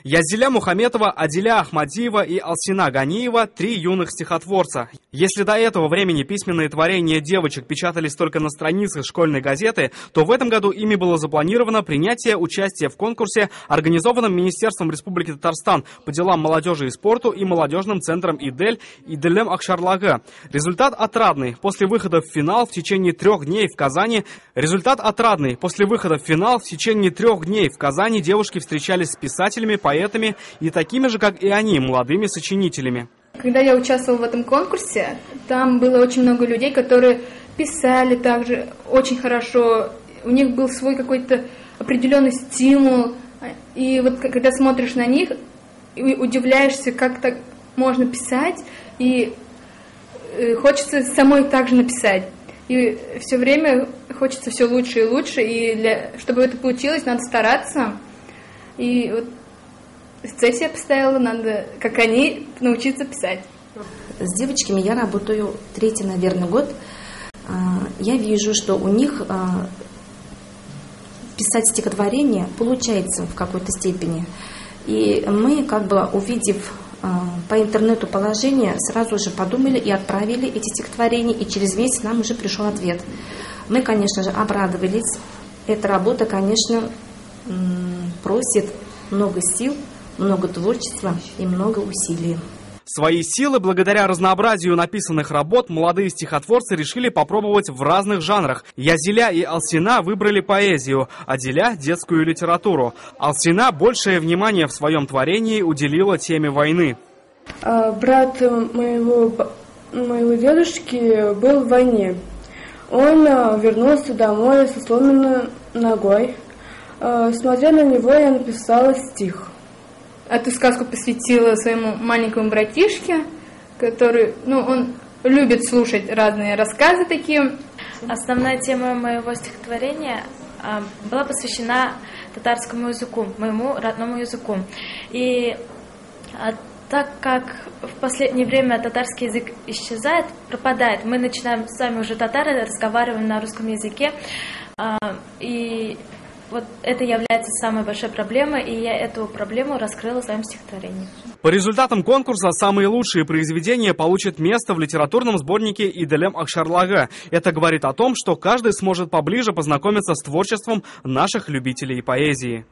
Язиля Мухаметова, Адиля Ахмадиева и Алсина Ганиева – 3 юных стихотворца. Если до этого времени письменные творения девочек печатались только на страницах школьной газеты, то в этом году ими было запланировано принятие участия в конкурсе, организованном Министерством Республики Татарстан по делам молодежи и спорту и молодежным центром «Идель» Иделем Акшарлага. Результат отрадный. После выхода в финал в течение 3 дней в Казани девушки встречались с писателями, поэтами и такими же, как и они, молодыми сочинителями. Когда я участвовала в этом конкурсе, там было очень много людей, которые писали также очень хорошо. У них был свой какой-то определенный стимул. И вот когда смотришь на них, удивляешься, как так можно писать, и хочется самой также написать. И все время хочется все лучше и лучше, и чтобы это получилось, надо стараться. И вот цель себе поставила, надо, как они, научиться писать. С девочками я работаю 3-й, наверное, год. Я вижу, что у них писать стихотворение получается в какой-то степени. И мы, увидев по интернету положение, сразу же подумали и отправили эти стихотворения, и через месяц нам уже пришел ответ. Мы, конечно же, обрадовались. Эта работа, конечно, просит много сил, много творчества и много усилий. Свои силы, благодаря разнообразию написанных работ, молодые стихотворцы решили попробовать в разных жанрах. Язиля и Алсина выбрали поэзию, Адиля – детскую литературу. Алсина большее внимание в своем творении уделила теме войны. Брат моего дедушки был в войне. Он вернулся домой со сломанной ногой. Смотря на него, я написала стих. Эту сказку посвятила своему маленькому братишке, который, он любит слушать разные рассказы такие. Основная тема моего стихотворения была посвящена татарскому языку, моему родному языку. И так как в последнее время татарский язык исчезает, пропадает, мы начинаем сами уже татары, разговариваем на русском языке, и вот это является самой большой проблемой, и я эту проблему раскрыла в своем стихотворении. По результатам конкурса самые лучшие произведения получат место в литературном сборнике Иделем Акшарлага. Это говорит о том, что каждый сможет поближе познакомиться с творчеством наших любителей поэзии.